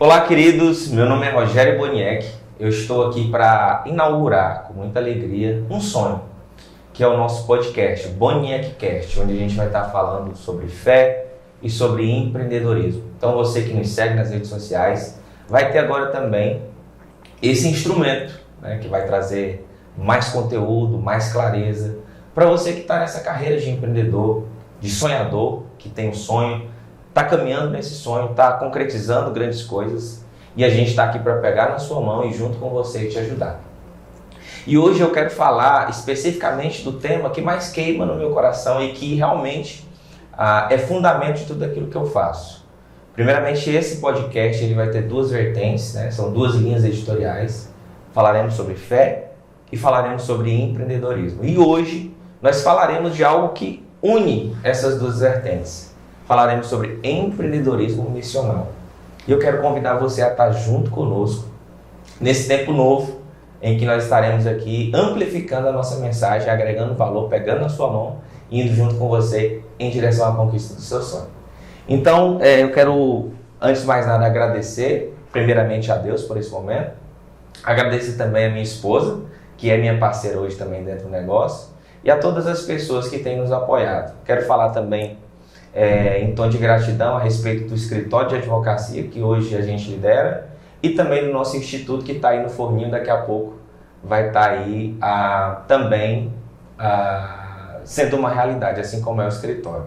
Olá, queridos. Meu nome é Rogério Boniek. Eu estou aqui para inaugurar, com muita alegria, um sonho, que é o nosso podcast, BoniekCast, onde a gente vai estar falando sobre fé e sobre empreendedorismo. Então, você que nos segue nas redes sociais, vai ter agora também esse instrumento, né, que vai trazer mais conteúdo, mais clareza, para você que está nessa carreira de empreendedor, de sonhador, que tem um sonho, está caminhando nesse sonho, está concretizando grandes coisas, e a gente está aqui para pegar na sua mão e junto com você te ajudar. E hoje eu quero falar especificamente do tema que mais queima no meu coração e que realmente é fundamento de tudo aquilo que eu faço. Primeiramente, esse podcast ele vai ter duas vertentes, né? São duas linhas editoriais. Falaremos sobre fé e falaremos sobre empreendedorismo. E hoje nós falaremos de algo que une essas duas vertentes. Falaremos sobre empreendedorismo missional. E eu quero convidar você a estar junto conosco nesse tempo novo em que nós estaremos aqui amplificando a nossa mensagem, agregando valor, pegando na sua mão e indo junto com você em direção à conquista do seu sonho. Então, eu quero, antes de mais nada, agradecer primeiramente a Deus por esse momento. Agradecer também a minha esposa, que é minha parceira hoje também dentro do negócio, e a todas as pessoas que têm nos apoiado. Quero falar também em tom de gratidão a respeito do escritório de advocacia que hoje a gente lidera e também do nosso instituto que está aí no forninho, daqui a pouco vai estar aí também sendo uma realidade, assim como é o escritório.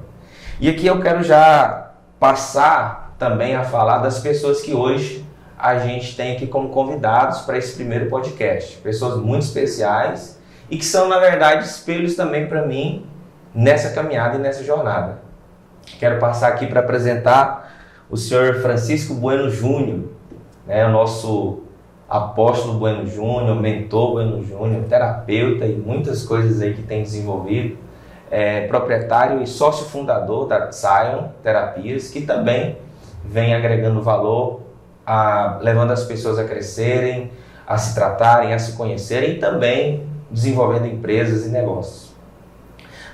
E aqui eu quero já passar também a falar das pessoas que hoje a gente tem aqui como convidados para esse primeiro podcast. Pessoas muito especiais e que são, na verdade, espelhos também para mim nessa caminhada e nessa jornada. Quero passar aqui para apresentar o senhor Francisco Bueno Júnior, o nosso apóstolo Bueno Júnior, mentor Bueno Júnior, terapeuta e muitas coisas aí que tem desenvolvido. Proprietário e sócio fundador da Zion Terapias, que também vem agregando valor, levando as pessoas a crescerem, a se tratarem, a se conhecerem e também desenvolvendo empresas e negócios.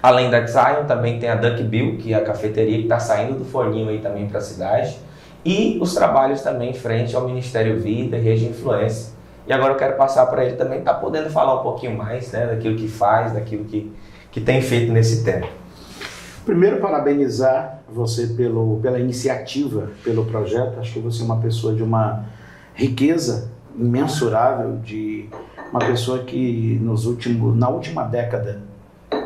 Além da Zion, também tem a Duck Bill, que é a cafeteria que está saindo do forninho aí também para a cidade, e os trabalhos também em frente ao Ministério Vida e Rede de Influência. E agora eu quero passar para ele também estar podendo falar um pouquinho mais, daquilo que faz, daquilo que tem feito nesse tempo. Primeiro, parabenizar você pela iniciativa, pelo projeto. Acho que você é uma pessoa de uma riqueza imensurável, de uma pessoa que na última década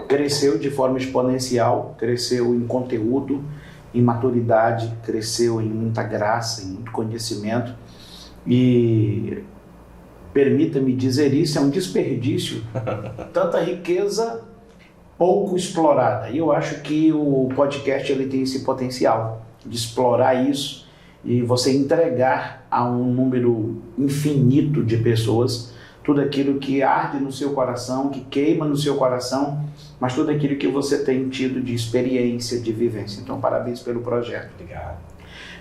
cresceu de forma exponencial, cresceu em conteúdo, em maturidade, cresceu em muita graça, em muito conhecimento. E permita-me dizer isso, é um desperdício, tanta riqueza pouco explorada. E eu acho que o podcast ele tem esse potencial de explorar isso e você entregar a um número infinito de pessoas tudo aquilo que arde no seu coração, que queima no seu coração, mas tudo aquilo que você tem tido de experiência, de vivência. Então, parabéns pelo projeto. Obrigado.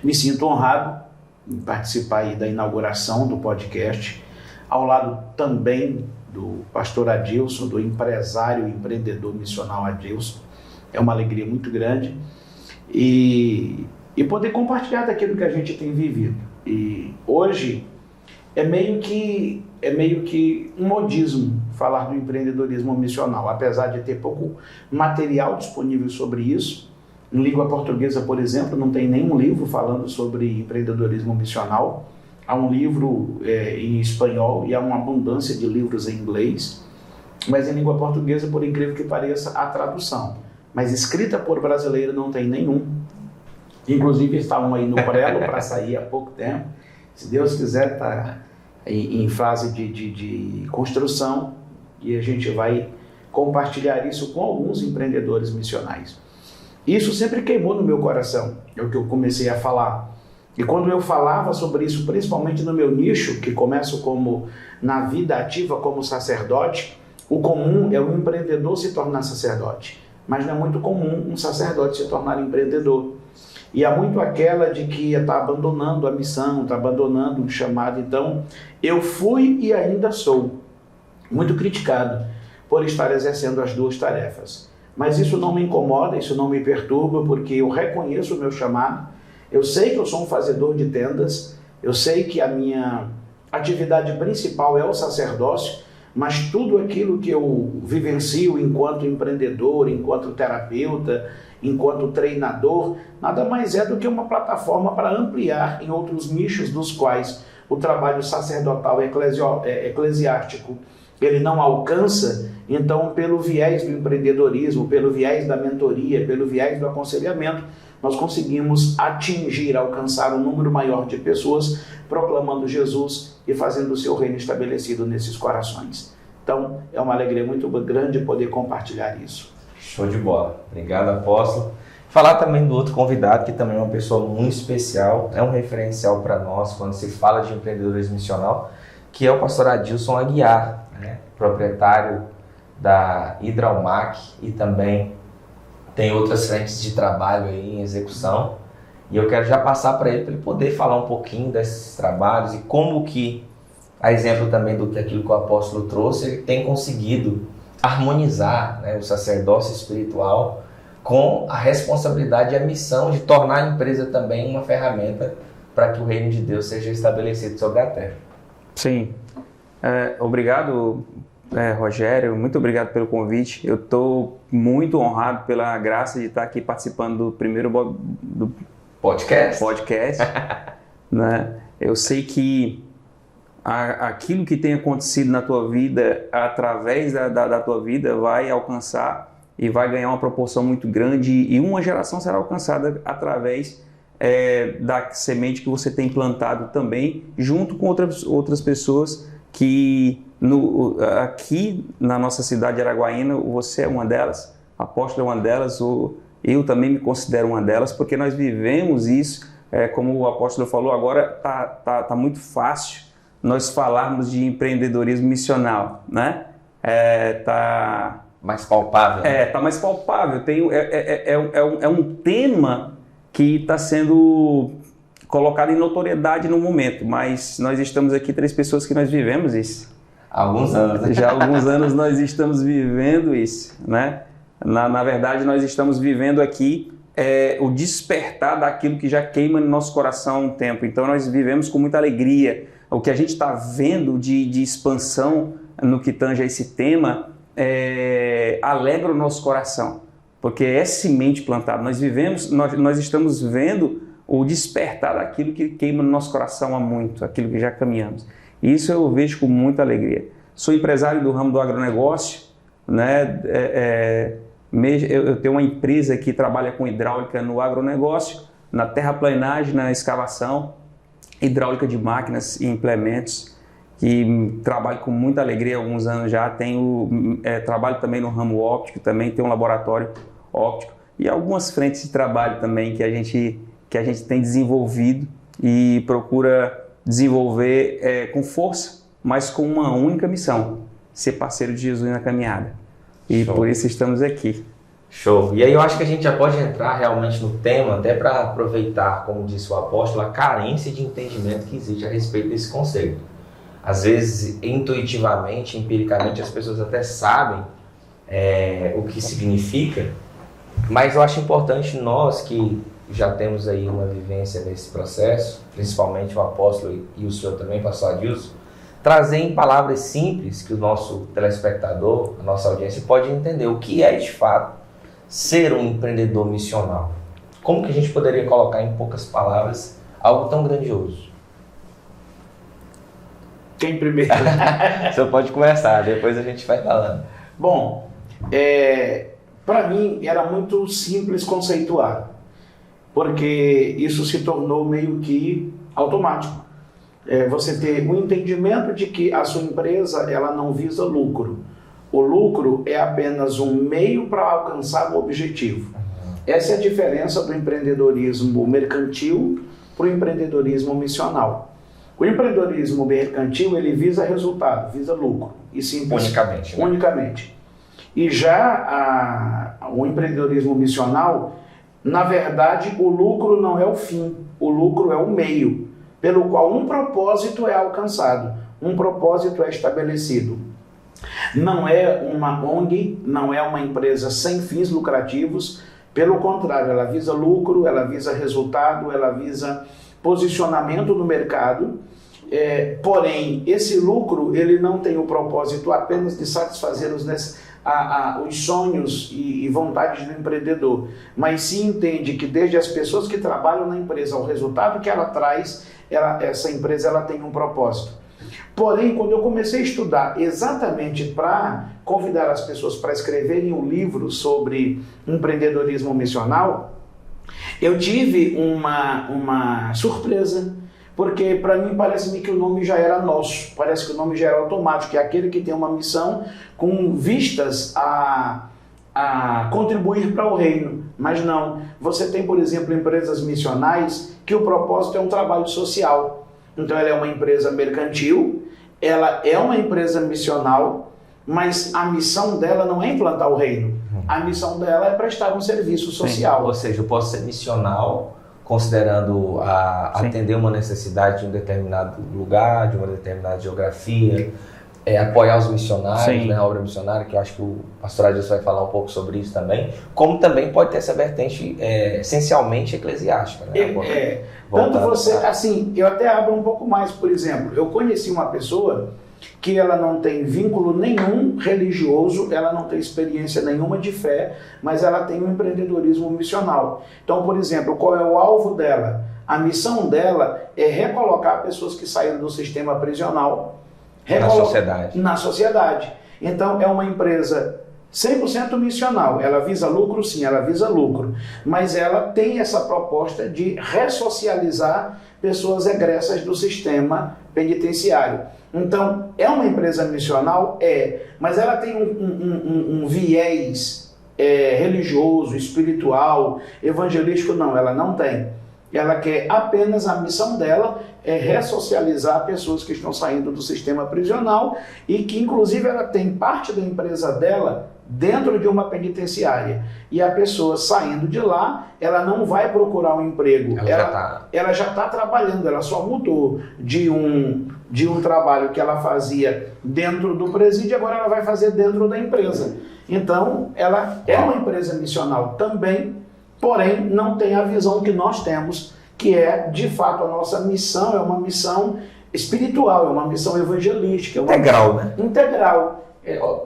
Me sinto honrado em participar aí da inauguração do podcast, ao lado também do pastor Adilson, do empresário e empreendedor missional Adilson. É uma alegria muito grande e poder compartilhar daquilo que a gente tem vivido. E hoje é meio que um modismo falar do empreendedorismo missional, apesar de ter pouco material disponível sobre isso. Em língua portuguesa, por exemplo, não tem nenhum livro falando sobre empreendedorismo missional. Há um livro em espanhol e há uma abundância de livros em inglês, mas em língua portuguesa, por incrível que pareça, há tradução. Mas escrita por brasileiro não tem nenhum. Inclusive está um aí no prelo para sair há pouco tempo. Se Deus quiser, está em fase de construção e a gente vai compartilhar isso com alguns empreendedores missionais. Isso sempre queimou no meu coração, é o que eu comecei a falar. E quando eu falava sobre isso, principalmente no meu nicho, que começo como na vida ativa como sacerdote, o comum é o empreendedor se tornar sacerdote, mas não é muito comum um sacerdote se tornar empreendedor. E há muito aquela de que está abandonando a missão, está abandonando o chamado. Então, eu fui e ainda sou muito criticado por estar exercendo as duas tarefas. Mas isso não me incomoda, isso não me perturba, porque eu reconheço o meu chamado. Eu sei que eu sou um fazedor de tendas, Eu sei que a minha atividade principal é o sacerdócio, mas tudo aquilo que eu vivencio enquanto empreendedor, enquanto terapeuta, enquanto treinador, nada mais é do que uma plataforma para ampliar em outros nichos dos quais o trabalho sacerdotal eclesiástico ele não alcança. Então, pelo viés do empreendedorismo, pelo viés da mentoria, pelo viés do aconselhamento, nós conseguimos atingir, alcançar um número maior de pessoas, proclamando Jesus e fazendo o seu reino estabelecido nesses corações. Então, é uma alegria muito grande poder compartilhar isso. Show de bola. Obrigado, apóstolo. Falar também do outro convidado, que também é uma pessoa muito especial, é um referencial para nós quando se fala de empreendedorismo missional, que é o pastor Adilson Aguiar, né? Proprietário da Hidraumac e também tem outras frentes de trabalho aí em execução. E eu quero já passar para ele poder falar um pouquinho desses trabalhos e como que, a exemplo também daquilo que o apóstolo trouxe, ele tem conseguido harmonizar, né, o sacerdócio espiritual com a responsabilidade e a missão de tornar a empresa também uma ferramenta para que o reino de Deus seja estabelecido sobre a terra. Sim. Obrigado, Rogério. Muito obrigado pelo convite. Eu estou muito honrado pela graça de estar aqui participando do primeiro do podcast. Né? Eu sei que aquilo que tem acontecido na tua vida, através da tua vida, vai alcançar e vai ganhar uma proporção muito grande, e uma geração será alcançada através da semente que você tem plantado também, junto com outras pessoas que aqui na nossa cidade de Araguaína, você é uma delas, a apóstola é uma delas, eu também me considero uma delas, porque nós vivemos isso, como o apóstolo falou, agora tá muito fácil nós falarmos de empreendedorismo missional, né? Tá mais palpável. Né? Tá mais palpável. É um tema que está sendo colocado em notoriedade no momento, mas nós estamos aqui 3 pessoas que nós vivemos isso. Há alguns anos. Já há alguns anos nós estamos vivendo isso, né? Na verdade, nós estamos vivendo aqui o despertar daquilo que já queima no nosso coração há um tempo. Então nós vivemos com muita alegria. O que a gente está vendo de expansão no que tange a esse tema alegra o nosso coração, porque é semente plantada. Nós estamos vendo o despertar daquilo que queima no nosso coração há muito, aquilo que já caminhamos. E isso eu vejo com muita alegria. Sou empresário do ramo do agronegócio, né? Eu tenho uma empresa que trabalha com hidráulica no agronegócio, na terraplanagem, na escavação, hidráulica de máquinas e implementos, que trabalho com muita alegria há alguns anos já. Trabalho também no ramo óptico, também tenho um laboratório óptico e algumas frentes de trabalho também que a gente tem desenvolvido e procura desenvolver com força, mas com uma única missão: ser parceiro de Jesus na caminhada. E Show. Por isso estamos aqui. Show! E aí eu acho que a gente já pode entrar realmente no tema, até para aproveitar, como disse o apóstolo, a carência de entendimento que existe a respeito desse conceito. Às vezes, intuitivamente, empiricamente, as pessoas até sabem o que significa, mas eu acho importante nós que já temos aí uma vivência nesse processo, principalmente o apóstolo e o senhor também, pastor Adilson, trazer em palavras simples que o nosso telespectador, a nossa audiência, pode entender o que é de fato ser um empreendedor missional. Como que a gente poderia colocar em poucas palavras algo tão grandioso? Quem primeiro? O senhor pode começar, depois a gente vai falando. Bom, para mim era muito simples conceituar, porque isso se tornou meio que automático. Você ter um entendimento de que a sua empresa ela não visa lucro. O lucro é apenas um meio para alcançar o objetivo. Essa é a diferença do empreendedorismo mercantil para o empreendedorismo missional. O empreendedorismo mercantil ele visa resultado, visa lucro. E simples, unicamente. Né? Unicamente. E já o empreendedorismo missional, na verdade, o lucro não é o fim, o lucro é o meio, pelo qual um propósito é alcançado, um propósito é estabelecido. Não é uma ONG, não é uma empresa sem fins lucrativos, pelo contrário, ela visa lucro, ela visa resultado, ela visa posicionamento no mercado, porém, esse lucro ele não tem o propósito apenas de satisfazer os sonhos e vontades do empreendedor, mas se entende que desde as pessoas que trabalham na empresa, o resultado que ela traz, essa empresa ela tem um propósito. Porém, quando eu comecei a estudar exatamente para convidar as pessoas para escreverem um livro sobre empreendedorismo missional, eu tive uma surpresa, porque para mim parece-me que o nome já era nosso, parece que o nome já era automático, é aquele que tem uma missão com vistas a contribuir para o reino. Mas não, você tem, por exemplo, empresas missionais que o propósito é um trabalho social. Então ela é uma empresa mercantil, ela é uma empresa missional, mas a missão dela não é implantar o reino. A missão dela é prestar um serviço social. Sim. Ou seja, eu posso ser missional considerando atender uma necessidade de um determinado lugar, de uma determinada geografia, apoiar os missionários, né, a obra missionária, que eu acho que o pastor Adilson vai falar um pouco sobre isso também, como também pode ter essa vertente essencialmente eclesiástica. Né? Tanto você, assim, eu até abro um pouco mais, por exemplo, eu conheci uma pessoa que ela não tem vínculo nenhum religioso, ela não tem experiência nenhuma de fé, mas ela tem um empreendedorismo missional. Então, por exemplo, qual é o alvo dela? A missão dela é recolocar pessoas que saíram do sistema prisional na sociedade. Então, é uma empresa 100% missional. Ela visa lucro? Sim, ela visa lucro. Mas ela tem essa proposta de ressocializar pessoas egressas do sistema penitenciário. Então, é uma empresa missional? Mas ela tem um viés religioso, espiritual, evangelístico? Não, ela não tem. Ela quer apenas, a missão dela é ressocializar pessoas que estão saindo do sistema prisional e que, inclusive, ela tem parte da empresa dela dentro de uma penitenciária. E a pessoa saindo de lá, ela não vai procurar um emprego. Ela já está trabalhando, ela só mudou de um trabalho que ela fazia dentro do presídio, agora ela vai fazer dentro da empresa. Então, ela é uma empresa missional também, porém, não tem a visão que nós temos, que é, de fato, a nossa missão é uma missão espiritual, é uma missão evangelística. Integral, né? Integral.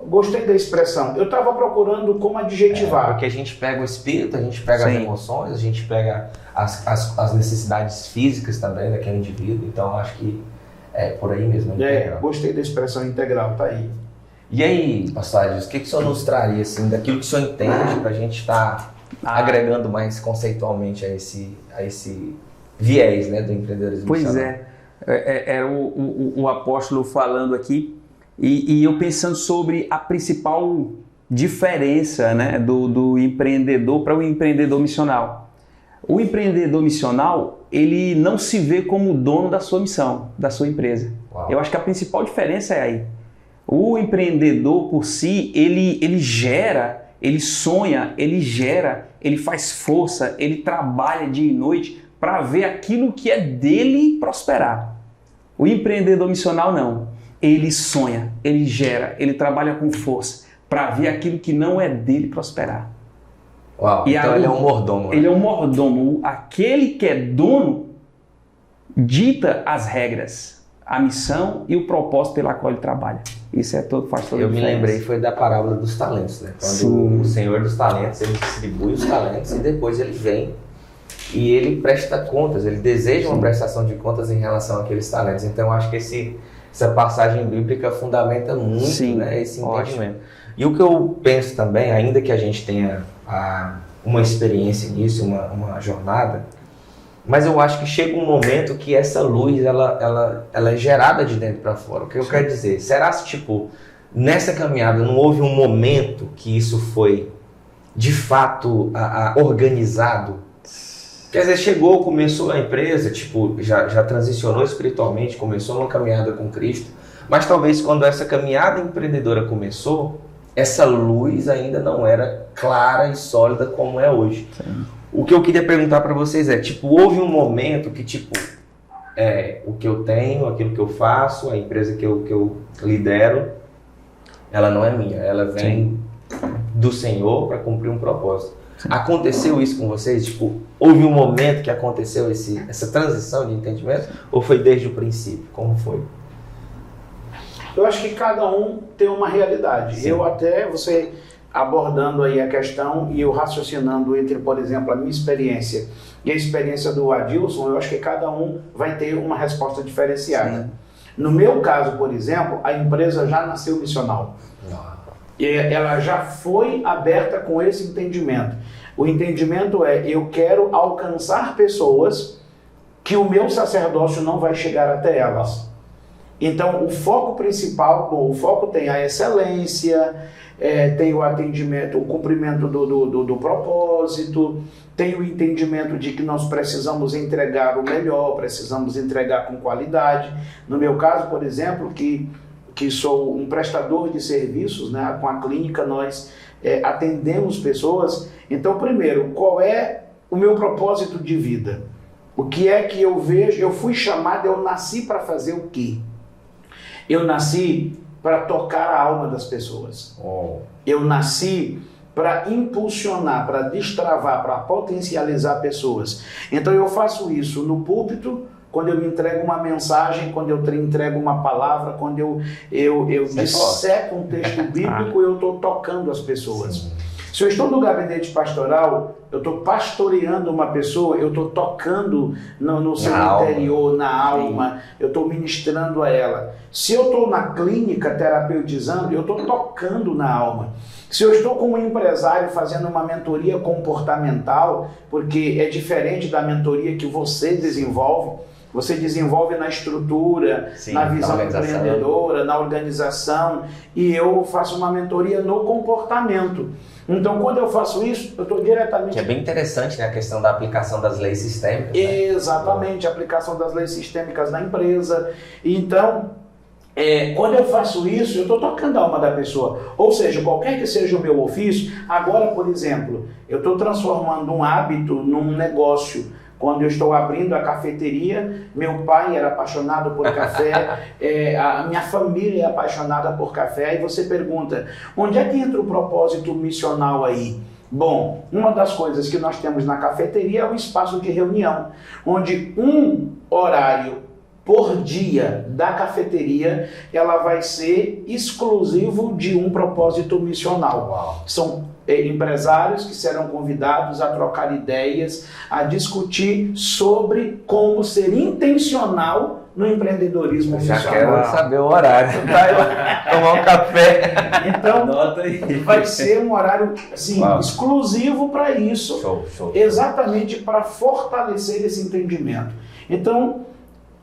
Gostei da expressão. Eu estava procurando como adjetivar. Porque a gente pega o espírito, a gente pega as emoções, a gente pega as necessidades físicas também daquele indivíduo. Então, acho que é por aí mesmo. Gostei da expressão integral, tá aí. E aí, pastor Adilson, o que o senhor nos traria, assim, daquilo que o senhor entende para a gente estar agregando mais conceitualmente a esse viés, né, do empreendedorismo? Pois era o apóstolo falando aqui e eu pensando sobre a principal diferença, né, do empreendedor para o empreendedor missional. O empreendedor missional, ele não se vê como dono da sua missão, da sua empresa. Uau. Eu acho que a principal diferença é aí. O empreendedor por si, ele gera, ele sonha, ele gera, ele faz força, ele trabalha dia e noite para ver aquilo que é dele prosperar. O empreendedor missional não. Ele sonha, ele gera, ele trabalha com força para ver aquilo que não é dele prosperar. Uau, então ele é um mordomo. Né? Ele é um mordomo. Aquele que é dono dita as regras, a missão e o propósito pela qual ele trabalha. Isso faz toda a diferença. Eu me lembrei, foi da parábola dos talentos, né? Quando o Senhor dos talentos, ele distribui os talentos e depois ele vem e ele presta contas, ele deseja uma prestação de contas em relação àqueles talentos. Então, eu acho que essa passagem bíblica fundamenta muito, né, esse entendimento. E o que eu penso também, ainda que a gente tenha uma experiência nisso, uma jornada, mas eu acho que chega um momento que essa luz, ela é gerada de dentro para fora. O que eu quero dizer? Será que, nessa caminhada não houve um momento que isso foi, de fato, organizado? Quer dizer, começou a empresa, já transicionou espiritualmente, começou uma caminhada com Cristo, mas talvez quando essa caminhada empreendedora começou, essa luz ainda não era clara e sólida como é hoje. Sim. O que eu queria perguntar para vocês houve um momento que, o que eu tenho, aquilo que eu faço, a empresa que eu lidero, ela não é minha, ela vem do Senhor para cumprir um propósito. Aconteceu isso com vocês? Tipo, houve um momento que aconteceu essa transição de entendimento? Ou foi desde o princípio? Como foi? Eu acho que cada um tem uma realidade. Sim. Eu até, você abordando aí a questão e eu raciocinando entre, por exemplo, a minha experiência e a experiência do Adilson, eu acho que cada um vai ter uma resposta diferenciada. Sim. No meu caso, por exemplo, a empresa já nasceu missional. E ela já foi aberta com esse entendimento. O entendimento é, eu quero alcançar pessoas que o meu sacerdócio não vai chegar até elas. Então, o foco principal, o foco tem a excelência, tem o atendimento, o cumprimento do propósito, tem o entendimento de que nós precisamos entregar o melhor, precisamos entregar com qualidade. No meu caso, por exemplo, que sou um prestador de serviços, né? Com a clínica nós atendemos pessoas. Então, primeiro, qual é o meu propósito de vida? O que é que eu vejo? Eu fui chamado, eu nasci para fazer o quê? Eu nasci para tocar a alma das pessoas. Eu nasci para impulsionar, para destravar, para potencializar pessoas. Então eu faço isso no púlpito, quando eu me entrego uma mensagem, quando eu entrego uma palavra, quando eu disseco um texto bíblico, eu estou tocando as pessoas. Sim. Se eu estou no gabinete pastoral, eu estou pastoreando uma pessoa, eu estou tocando no seu interior, na alma, eu estou ministrando a ela. Se eu estou na clínica terapeutizando, eu estou tocando na alma. Se eu estou com um empresário fazendo uma mentoria comportamental, porque é diferente da mentoria que você desenvolve na estrutura, sim, na visão empreendedora, na organização, e eu faço uma mentoria no comportamento. Então, quando eu faço isso, eu estou diretamente... Que é bem interessante, né, a questão da aplicação das leis sistêmicas. Né? Exatamente, a aplicação das leis sistêmicas na empresa. Então, quando eu faço isso, eu estou tocando a alma da pessoa. Ou seja, qualquer que seja o meu ofício, agora, por exemplo, eu estou transformando um hábito num negócio. Quando eu estou abrindo a cafeteria, meu pai era apaixonado por café, a minha família é apaixonada por café, e você pergunta, onde é que entra o propósito missional aí? Bom, uma das coisas que nós temos na cafeteria é o espaço de reunião, onde um horário por dia da cafeteria, ela vai ser exclusivo de um propósito missional. Uau. São empresários que serão convidados a trocar ideias, a discutir sobre como ser intencional no empreendedorismo missional. Já quero saber o horário, tomar um café. Então, vai ser um horário assim, exclusivo para isso, show. Exatamente para fortalecer esse entendimento. Então,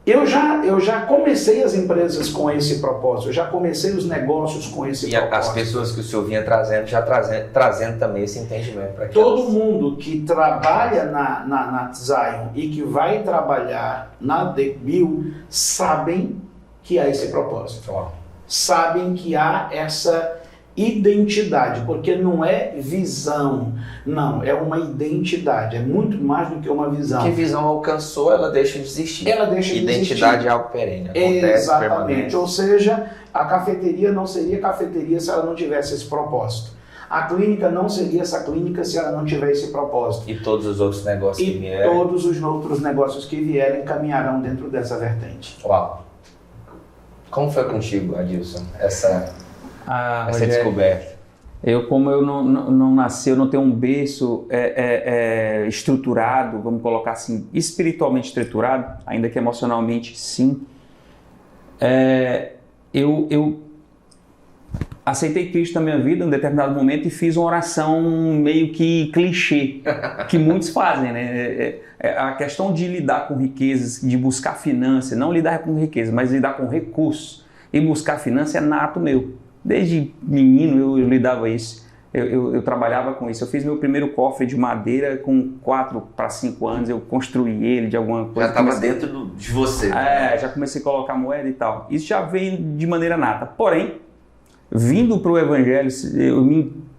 eu já comecei as empresas com esse propósito, eu já comecei os negócios com esse propósito. E as pessoas que o senhor vinha trazendo, já trazendo também esse entendimento para que todo mundo que trabalha na Zion e que vai trabalhar na The Bill sabem que há esse propósito. Sabem que há essa identidade, porque não é visão, não, é uma identidade, é muito mais do que uma visão. Que visão alcançou, ela deixa de existir. Ela deixa de existir. Identidade é algo perene, acontece, exatamente, permanente. Ou seja, a cafeteria não seria cafeteria se ela não tivesse esse propósito. A clínica não seria essa clínica se ela não tivesse esse propósito. E todos os outros negócios que vierem. E todos os outros negócios que vierem caminharão dentro dessa vertente. Uau! Como foi contigo, Adilson, essa descoberta? Como eu não nasci, eu não tenho um berço estruturado, vamos colocar assim, espiritualmente estruturado, ainda que emocionalmente sim, eu aceitei Cristo na minha vida em um determinado momento e fiz uma oração meio que clichê, que muitos fazem, né? A questão de lidar com riquezas, de buscar finanças, não lidar com riquezas, mas lidar com recursos e buscar finanças é nato meu. Desde menino eu lidava isso, eu trabalhava com isso. Eu fiz meu primeiro cofre de madeira com 4 para 5 anos, eu construí ele de alguma coisa. Já estava dentro de você. Já comecei a colocar moeda e tal. Isso já veio de maneira nata. Porém, vindo para o Evangelho,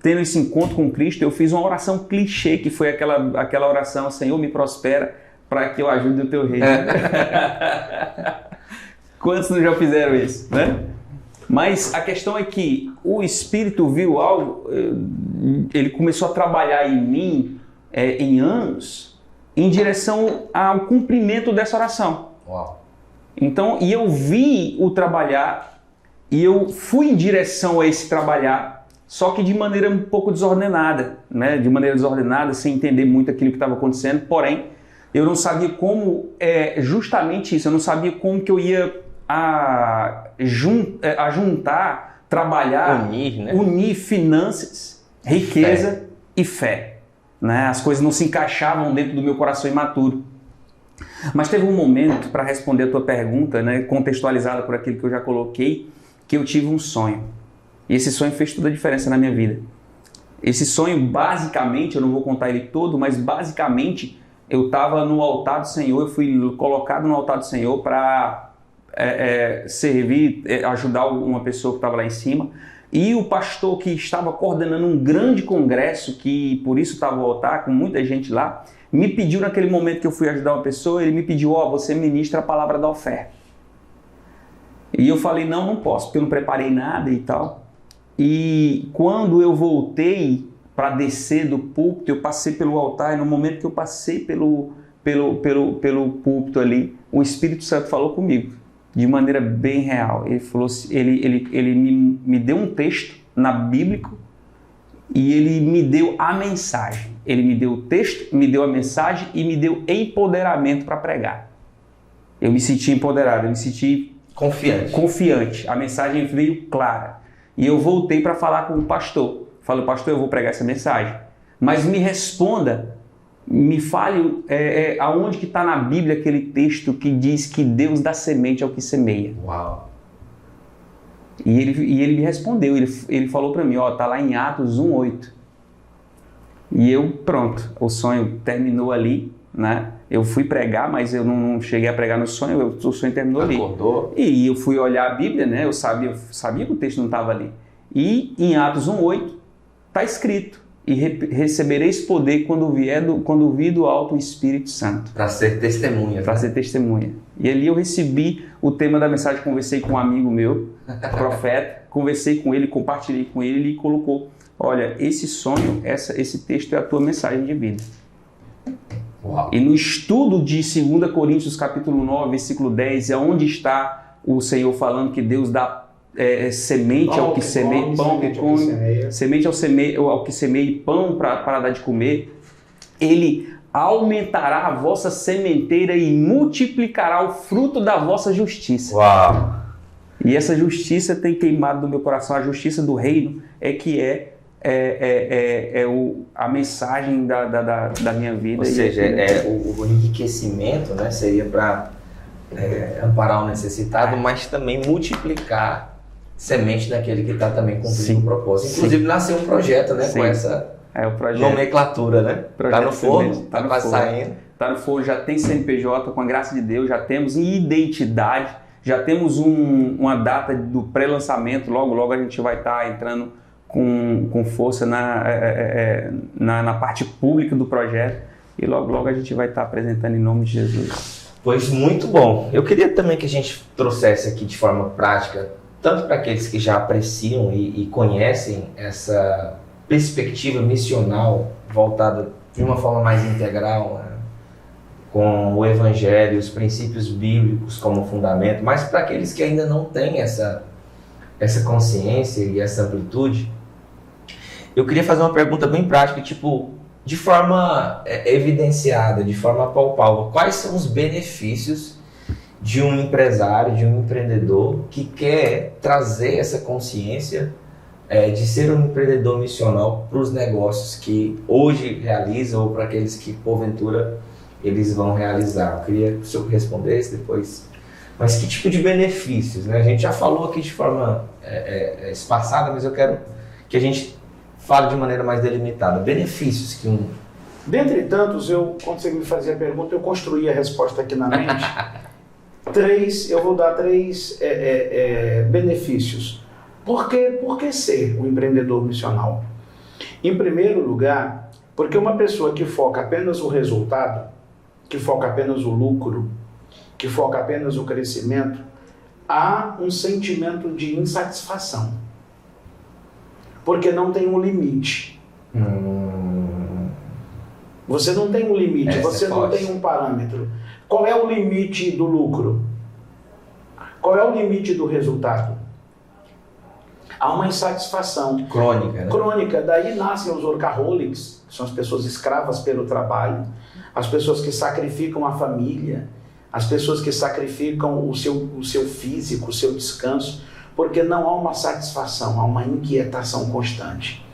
tendo esse encontro com Cristo, eu fiz uma oração clichê, que foi aquela oração, Senhor, me prospera para que eu ajude o teu reino. Quantos não já fizeram isso, né? Mas a questão é que o Espírito viu algo, ele começou a trabalhar em mim em anos, em direção ao cumprimento dessa oração. Uau. Então, e eu vi o trabalhar, e eu fui em direção a esse trabalhar, só que de maneira um pouco desordenada, né? De maneira desordenada, sem entender muito aquilo que estava acontecendo, porém, eu não sabia como, justamente isso, eu não sabia como que eu ia juntar, trabalhar, unir finanças, riqueza e fé. Né? As coisas não se encaixavam dentro do meu coração imaturo. Mas teve um momento, para responder a tua pergunta, né, contextualizada por aquilo que eu já coloquei, que eu tive um sonho. E esse sonho fez toda a diferença na minha vida. Esse sonho, basicamente, eu não vou contar ele todo, mas basicamente eu estava no altar do Senhor, eu fui colocado no altar do Senhor para servir, ajudar uma pessoa que estava lá em cima. E o pastor que estava coordenando um grande congresso, que por isso estava no altar, com muita gente lá, me pediu naquele momento que eu fui ajudar uma pessoa, ele me pediu, você ministra a palavra da oferta. E eu falei, não posso, porque eu não preparei nada e tal. E quando eu voltei para descer do púlpito, eu passei pelo altar, e no momento que eu passei pelo púlpito ali, o Espírito Santo falou comigo, de maneira bem real. Ele falou, ele me deu um texto na Bíblia, e ele me deu a mensagem. Ele me deu o texto, me deu a mensagem e me deu empoderamento para pregar. Eu me senti empoderado, eu me senti confiante. A mensagem veio clara. E eu voltei para falar com o pastor. Falei, pastor, eu vou pregar essa mensagem. Mas me responda, me fale aonde que está na Bíblia aquele texto que diz que Deus dá semente ao que semeia. Uau! E ele me respondeu, ele falou para mim, está lá em Atos 1:8. E eu, pronto, o sonho terminou ali, né? Eu fui pregar, mas eu não cheguei a pregar no sonho, o sonho terminou ali. Acordou? E eu fui olhar a Bíblia, né? Eu sabia que o texto não estava ali. E em Atos 1:8 está escrito, e recebereis poder quando vir do alto o Espírito Santo. Para ser testemunha. Para ser testemunha. E ali eu recebi o tema da mensagem, conversei com um amigo meu, profeta, conversei com ele, compartilhei com ele, e ele colocou, olha, esse sonho, esse texto é a tua mensagem de vida. Uau. E no estudo de 2 Coríntios capítulo 9, versículo 10, é onde está o Senhor falando que Deus dá semente ao que semeia, pão que come, semente ao que semeia e pão para dar de comer. Ele aumentará a vossa sementeira e multiplicará o fruto da vossa justiça. Uau! E essa justiça tem queimado no meu coração. A justiça do reino a mensagem da minha vida. Ou seja, o enriquecimento, né, seria para amparar o necessitado, mas também multiplicar semente daquele que está também cumprindo o propósito. Inclusive, nasceu um projeto, né, com essa nomenclatura, né? Está no forno, está quase saindo. Está no forno, já tem CNPJ, com a graça de Deus, já temos identidade, já temos uma data do pré-lançamento, logo a gente vai estar entrando com força na parte pública do projeto, e logo a gente vai estar apresentando em nome de Jesus. Pois muito bom. Eu queria também que a gente trouxesse aqui de forma prática, tanto para aqueles que já apreciam e conhecem essa perspectiva missional voltada de uma forma mais integral, né, com o Evangelho, os princípios bíblicos como fundamento, mas para aqueles que ainda não têm essa consciência e essa amplitude, eu queria fazer uma pergunta bem prática, de forma evidenciada, de forma palpável, quais são os benefícios de um empresário, de um empreendedor que quer trazer essa consciência de ser um empreendedor missional para os negócios que hoje realiza ou para aqueles que, porventura, eles vão realizar. Eu queria que o senhor respondesse depois. Mas que tipo de benefícios, né? A gente já falou aqui de forma espaçada, mas eu quero que a gente fale de maneira mais delimitada. Benefícios que um... Dentre tantos, quando você me fazia a pergunta, eu construí a resposta aqui na mente. Eu vou dar três benefícios. Por que ser um empreendedor missional? Em primeiro lugar, porque uma pessoa que foca apenas o resultado, que foca apenas o lucro, que foca apenas o crescimento, há um sentimento de insatisfação. Porque não tem um limite. Você não tem um limite, você não tem um parâmetro. Qual é o limite do lucro? Qual é o limite do resultado? Há uma insatisfação crônica, né? Crônica. Daí nascem os workaholics, que são as pessoas escravas pelo trabalho, as pessoas que sacrificam a família, as pessoas que sacrificam o seu físico, o seu descanso, porque não há uma satisfação, há uma inquietação constante.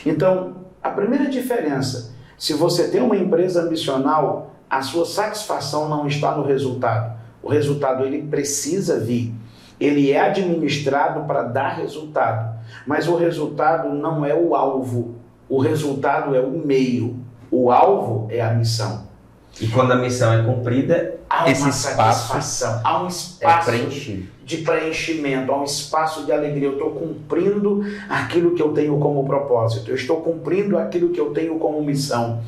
Então, a primeira diferença, se você tem uma empresa ambicional, a sua satisfação não está no resultado. O resultado ele precisa vir. Ele é administrado para dar resultado, mas o resultado não é o alvo, o resultado é o meio, o alvo é a missão. E quando a missão é cumprida, há esse uma espaço satisfação, há um espaço preenchido. De preenchimento, há um espaço de alegria. Eu estou cumprindo aquilo que eu tenho como propósito, eu estou cumprindo aquilo que eu tenho como missão.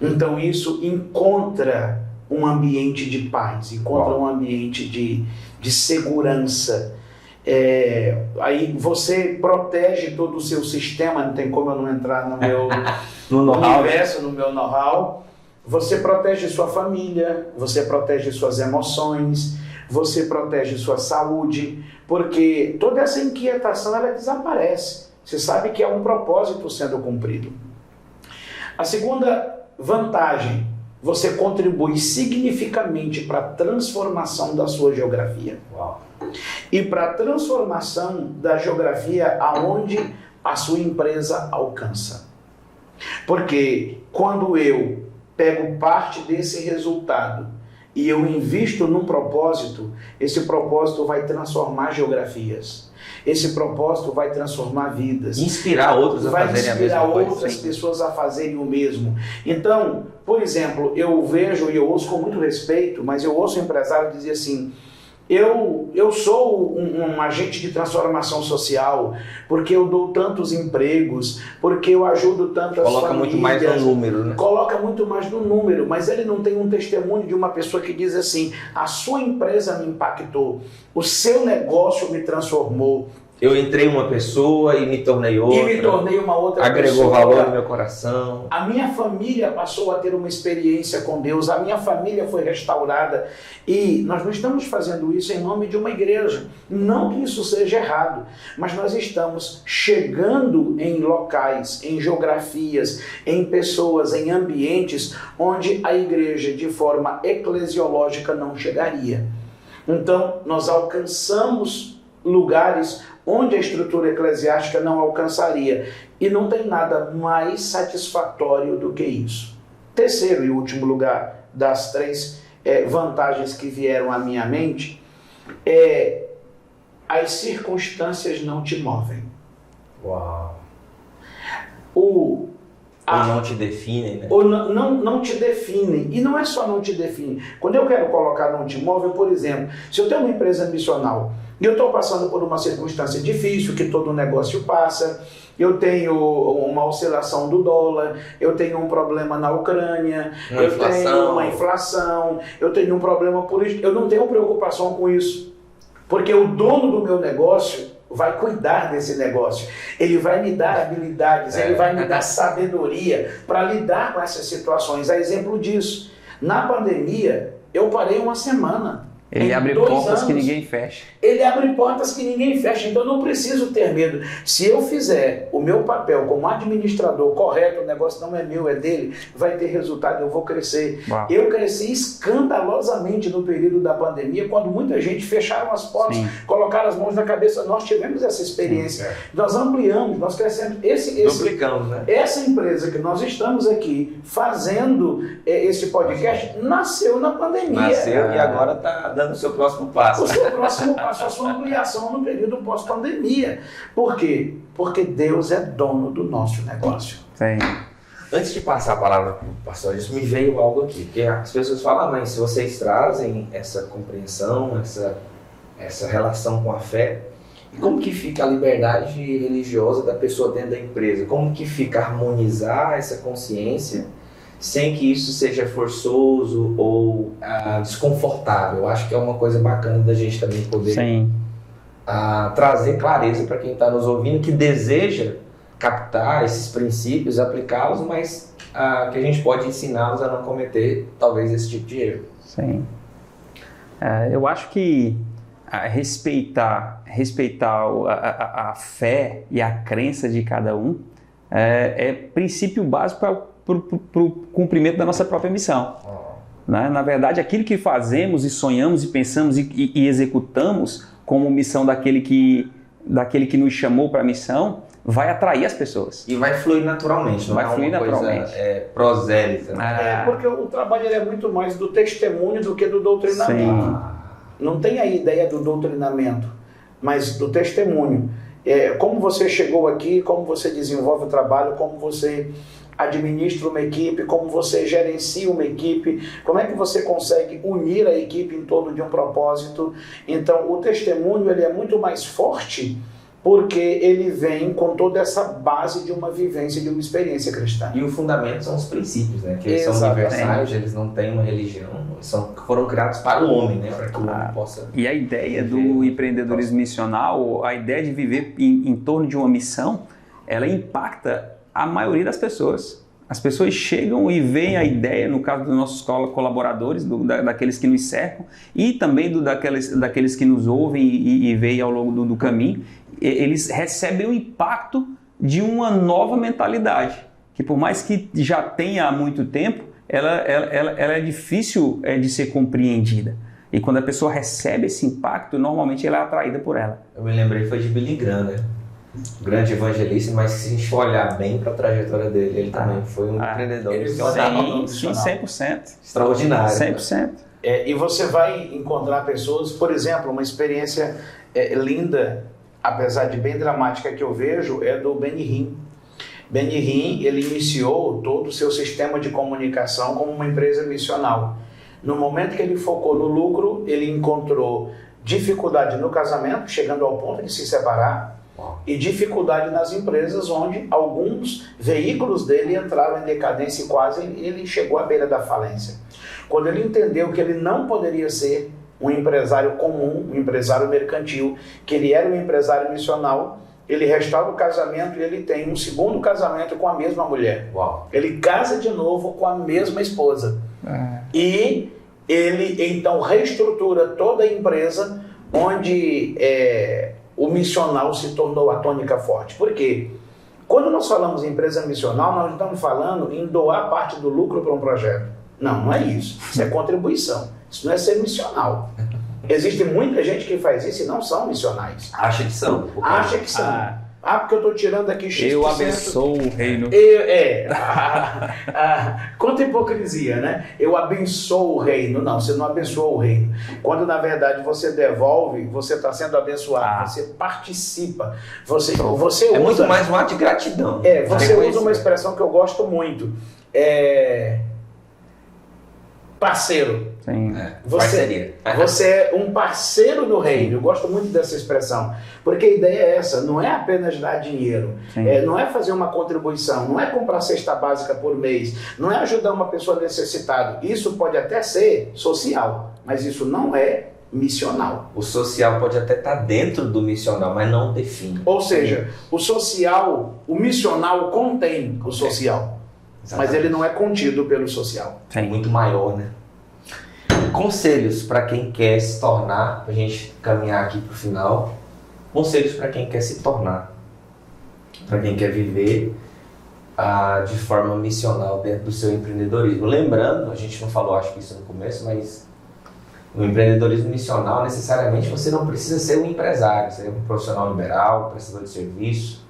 Então isso encontra um ambiente de paz, encontra um ambiente de segurança. Aí você protege todo o seu sistema, não tem como eu não entrar no meu universo, no meu know-how. Você protege sua família, você protege suas emoções, você protege sua saúde, porque toda essa inquietação ela desaparece. Você sabe que é um propósito sendo cumprido. A segunda vantagem, você contribui significativamente para a transformação da sua geografia. Uau. E para a transformação da geografia aonde a sua empresa alcança. Porque quando eu pego parte desse resultado e eu invisto num propósito, esse propósito vai transformar geografias. Esse propósito vai transformar vidas. Inspirar outros a fazerem a mesma coisa. Vai inspirar outras pessoas a fazerem o mesmo. Então, por exemplo, eu vejo e eu ouço com muito respeito, mas eu ouço um empresário dizer assim: eu sou um agente de transformação social, porque eu dou tantos empregos, porque eu ajudo tantas famílias. Coloca muito mais no número, né? Coloca muito mais no número, mas ele não tem um testemunho de uma pessoa que diz assim: a sua empresa me impactou, o seu negócio me transformou. Eu entrei uma pessoa e me tornei outra. E me tornei uma outra agregou pessoa. Valor no meu coração. A minha família passou a ter uma experiência com Deus. A minha família foi restaurada. E nós não estamos fazendo isso em nome de uma igreja. Não que isso seja errado. Mas nós estamos chegando em locais, em geografias, em pessoas, em ambientes onde a igreja, de forma eclesiológica, não chegaria. Então, nós alcançamos lugares onde a estrutura eclesiástica não alcançaria. E não tem nada mais satisfatório do que isso. Terceiro e último lugar das três vantagens que vieram à minha mente as circunstâncias não te movem. Uau! Ou não te definem, né? Ou não te definem. E não é só não te definem. Quando eu quero colocar não te move, por exemplo, se eu tenho uma empresa ambicional e eu estou passando por uma circunstância difícil, que todo negócio passa, eu tenho uma oscilação do dólar, eu tenho um problema na Ucrânia, tenho uma inflação, eu tenho um problema político, eu não tenho preocupação com isso, porque o dono do meu negócio vai cuidar desse negócio, ele vai me dar habilidades, ele vai me dar sabedoria para lidar com essas situações. A exemplo disso, na pandemia, eu parei uma semana. Ele abre portas que ninguém fecha. Ele abre portas que ninguém fecha, então eu não preciso ter medo. Se eu fizer o meu papel como administrador correto, o negócio não é meu, é dele, vai ter resultado, eu vou crescer. Uau. Eu cresci escandalosamente no período da pandemia, quando muita gente fecharam as portas, colocaram as mãos na cabeça. Nós tivemos essa experiência, nós ampliamos, nós crescemos. Duplicamos, né? Essa empresa que nós estamos aqui fazendo esse podcast nasceu na pandemia. Nasceu e agora está dando o seu próximo passo. O seu próximo passo, a sua ampliação no período pós-pandemia. Por quê? Porque Deus é dono do nosso negócio. Sim. Antes de passar a palavra para o pastor, isso me veio algo aqui. Porque as pessoas falam, mas se vocês trazem essa compreensão, essa relação com a fé, como que fica a liberdade religiosa da pessoa dentro da empresa? Como que fica harmonizar essa consciência sem que isso seja forçoso ou desconfortável? Eu acho que é uma coisa bacana da gente também poder trazer clareza para quem está nos ouvindo, que deseja captar esses princípios, aplicá-los, mas que a gente pode ensiná-los a não cometer, talvez, esse tipo de erro. Sim. Eu acho que respeitar a fé e a crença de cada um é princípio básico para o cumprimento da nossa própria missão. Né? Na verdade, aquilo que fazemos e sonhamos e pensamos e executamos como missão daquele que nos chamou para a missão vai atrair as pessoas. E vai fluir naturalmente, não vai fluir naturalmente. Coisa prosélita. Né? Porque o trabalho é muito mais do testemunho do que do doutrinamento. Sim. Não tem a ideia do doutrinamento, mas do testemunho. Como você chegou aqui, como você desenvolve o trabalho, como você administra uma equipe, como você gerencia uma equipe, como é que você consegue unir a equipe em torno de um propósito. Então, o testemunho ele é muito mais forte porque ele vem com toda essa base de uma vivência, de uma experiência cristã. E o fundamento são os princípios, né? Que eles são universais, eles não têm uma religião, foram criados para o homem, né? Para que o homem possa... E a ideia do empreendedorismo missional, a ideia de viver em torno de uma missão, ela impacta a maioria das pessoas. As pessoas chegam e veem a ideia, no caso dos nossos colaboradores, daqueles que nos cercam, e também daqueles que nos ouvem e veem ao longo do caminho, eles recebem o impacto de uma nova mentalidade, que por mais que já tenha há muito tempo, ela é difícil de ser compreendida. E quando a pessoa recebe esse impacto, normalmente ela é atraída por ela. Eu me lembrei, foi de Billy Graham, né? Grande evangelista, mas se a gente for olhar bem para a trajetória dele, ele também foi um empreendedor missionário. Sim, 100%. Extraordinário. 100%. E você vai encontrar pessoas, por exemplo, uma experiência linda, apesar de bem dramática que eu vejo, é do Benny Hinn. Benny Hinn, ele iniciou todo o seu sistema de comunicação como uma empresa missional. No momento que ele focou no lucro, ele encontrou dificuldade no casamento, chegando ao ponto de se separar, e dificuldade nas empresas, onde alguns veículos dele entraram em decadência e quase ele chegou à beira da falência. Quando ele entendeu que ele não poderia ser um empresário comum, um empresário mercantil, que ele era um empresário missional, ele restaura o casamento e ele tem um segundo casamento com a mesma mulher. Uau. Ele casa de novo com a mesma esposa. E ele então reestrutura toda a empresa, onde o missional se tornou a tônica forte. Por quê? Quando nós falamos em empresa missional, nós não estamos falando em doar parte do lucro para um projeto. Não é isso. Isso é contribuição. Isso não é ser missional. Existe muita gente que faz isso e não são missionais. Acha que são. Acha que são. Porque eu estou tirando aqui X%. Eu abençoo o reino. Quanta hipocrisia, né? Eu abençoo o reino. Não, você não abençoou o reino. Quando, na verdade, você devolve, você está sendo abençoado. Você participa. Você usa... É muito mais um ato de gratidão. Você usa uma expressão que eu gosto muito. Parceiro. Sim. Você é um parceiro no reino. Eu gosto muito dessa expressão. Porque a ideia é essa, não é apenas dar dinheiro, não é fazer uma contribuição, não é comprar cesta básica por mês, não é ajudar uma pessoa necessitada. Isso pode até ser social, mas isso não é missional. O social pode até estar dentro do missional, mas não define. Ou seja, o missional contém o social. Exatamente. Mas ele não é contido pelo social. É muito maior, né? Conselhos para quem quer se tornar, para a gente caminhar aqui para o final, conselhos para quem quer se tornar, para quem quer viver de forma missional dentro do seu empreendedorismo. Lembrando, a gente não falou, acho que isso no começo, mas no empreendedorismo missional, necessariamente você não precisa ser um empresário, ser um profissional liberal, prestador de serviço.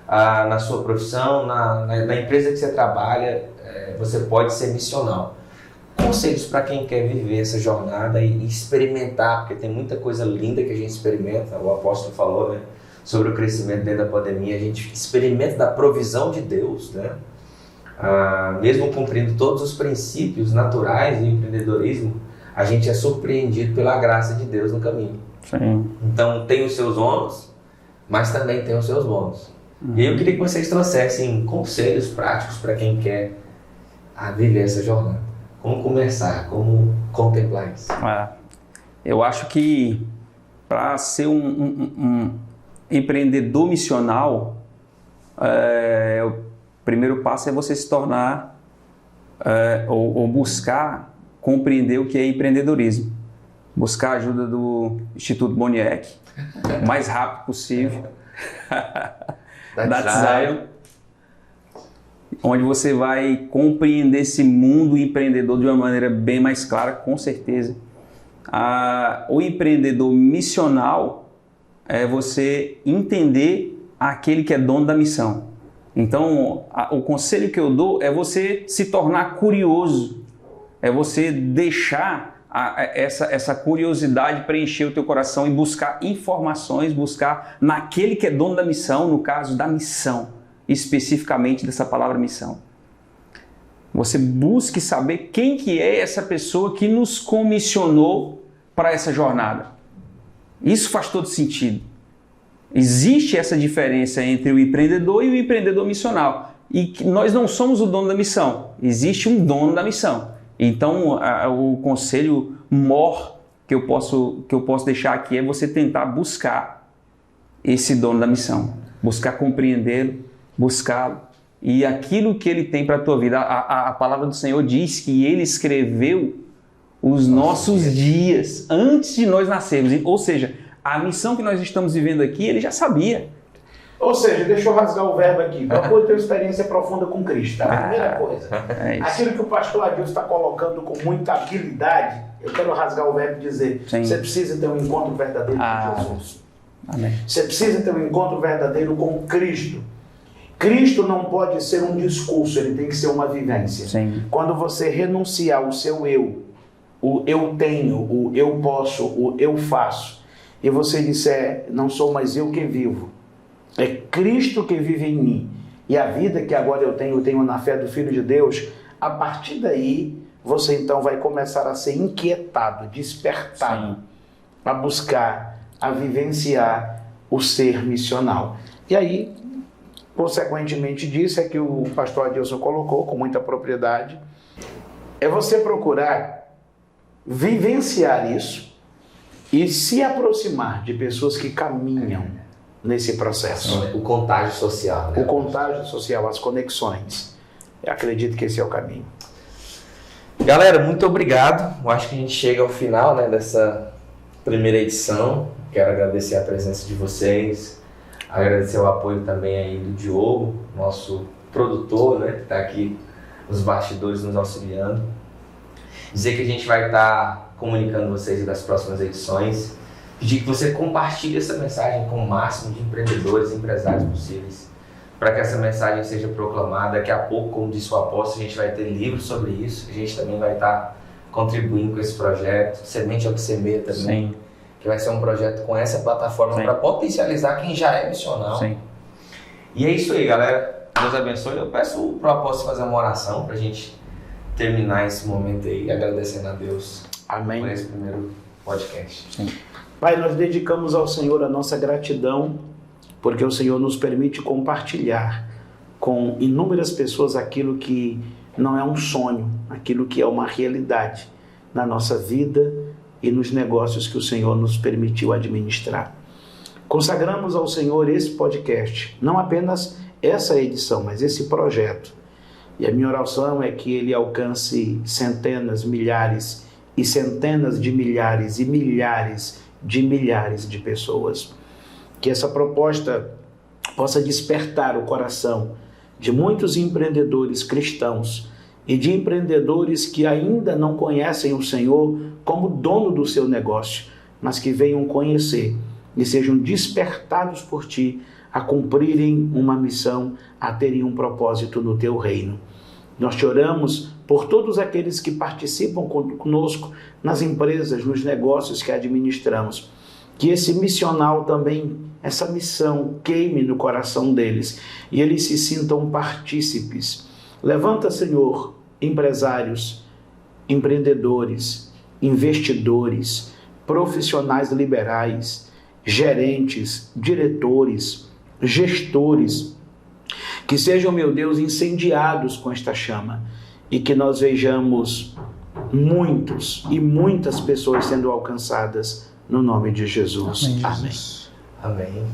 Na sua profissão, na empresa que você trabalha, você pode ser missional. Conselhos para quem quer viver essa jornada e experimentar, porque tem muita coisa linda que a gente experimenta, o apóstolo falou, né, sobre o crescimento dentro da pandemia, a gente experimenta da provisão de Deus, né, mesmo cumprindo todos os princípios naturais do empreendedorismo, a gente é surpreendido pela graça de Deus no caminho. Sim. Então tem os seus ônus, mas também tem os seus bônus. E eu queria que vocês trouxessem conselhos práticos para quem quer viver essa jornada. Como começar? Como contemplar isso? Eu acho que para ser um empreendedor missional, o primeiro passo é você se tornar ou buscar compreender o que é empreendedorismo. Buscar a ajuda do Instituto Boniek, o mais rápido possível, da Zion, onde você vai compreender esse mundo empreendedor de uma maneira bem mais clara, com certeza. O empreendedor missional é você entender aquele que é dono da missão. Então, o conselho que eu dou é você se tornar curioso, é você deixar essa curiosidade preencher o teu coração e buscar informações, buscar naquele que é dono da missão, no caso da missão, especificamente dessa palavra missão. Você busque saber quem que é essa pessoa que nos comissionou para essa jornada. Isso faz todo sentido. Existe essa diferença entre o empreendedor e o empreendedor missional. E nós não somos o dono da missão, existe um dono da missão. Então, o conselho maior que eu posso deixar aqui é você tentar buscar esse dono da missão, buscar compreendê-lo, buscá-lo. E aquilo que ele tem para a tua vida, a palavra do Senhor diz que ele escreveu os nossos dias antes de nós nascermos. Ou seja, a missão que nós estamos vivendo aqui, ele já sabia. Ou seja, deixa eu rasgar o verbo aqui. Procure ter experiência profunda com Cristo. A primeira coisa. Aquilo que o pastor Adilson está colocando com muita habilidade, eu quero rasgar o verbo e dizer, você precisa ter um encontro verdadeiro com Jesus. Amém. Você precisa ter um encontro verdadeiro com Cristo. Cristo não pode ser um discurso, ele tem que ser uma vivência. Sim. Quando você renunciar o seu eu, o eu tenho, o eu posso, o eu faço, e você disser, não sou mais eu que vivo, é Cristo que vive em mim, e a vida que agora eu tenho na fé do Filho de Deus, a partir daí, você então vai começar a ser inquietado, despertado, a buscar, a vivenciar o ser missional. E aí, consequentemente disso, é que o pastor Adilson colocou com muita propriedade, é você procurar vivenciar isso e se aproximar de pessoas que caminham nesse processo. O contágio social, né? O contágio social, as conexões. Eu acredito que esse é o caminho. Galera, muito obrigado. Eu acho que a gente chega ao final, né, dessa primeira edição. Quero agradecer a presença de vocês, agradecer o apoio também aí do Diogo, nosso produtor, né, que está aqui nos bastidores nos auxiliando. Dizer que a gente vai estar comunicando vocês das próximas edições. Pedir que você compartilhe essa mensagem com o máximo de empreendedores e empresários possíveis, para que essa mensagem seja proclamada. Daqui a pouco, como disse o apóstolo, a gente vai ter livros sobre isso. A gente também vai estar contribuindo com esse projeto. Semente ao que semeia também. Sim. Que vai ser um projeto com essa plataforma para potencializar quem já é missional. Sim. E é isso aí, galera. Deus abençoe. Eu peço para o apóstolo fazer uma oração para a gente terminar esse momento aí, agradecendo a Deus. Amém. Por esse primeiro podcast. Sim. Pai, nós dedicamos ao Senhor a nossa gratidão, porque o Senhor nos permite compartilhar com inúmeras pessoas aquilo que não é um sonho, aquilo que é uma realidade na nossa vida e nos negócios que o Senhor nos permitiu administrar. Consagramos ao Senhor esse podcast, não apenas essa edição, mas esse projeto. E a minha oração é que ele alcance centenas, milhares e centenas de milhares e milhares de pessoas. Que essa proposta possa despertar o coração de muitos empreendedores cristãos e de empreendedores que ainda não conhecem o Senhor como dono do seu negócio, mas que venham conhecer e sejam despertados por Ti a cumprirem uma missão, a terem um propósito no Teu reino. Nós te oramos por todos aqueles que participam conosco nas empresas, nos negócios que administramos. Que esse missional também, essa missão queime no coração deles e eles se sintam partícipes. Levanta, Senhor, empresários, empreendedores, investidores, profissionais liberais, gerentes, diretores, gestores, que sejam, meu Deus, incendiados com esta chama e que nós vejamos muitos e muitas pessoas sendo alcançadas no nome de Jesus. Amém. Amém. Amém.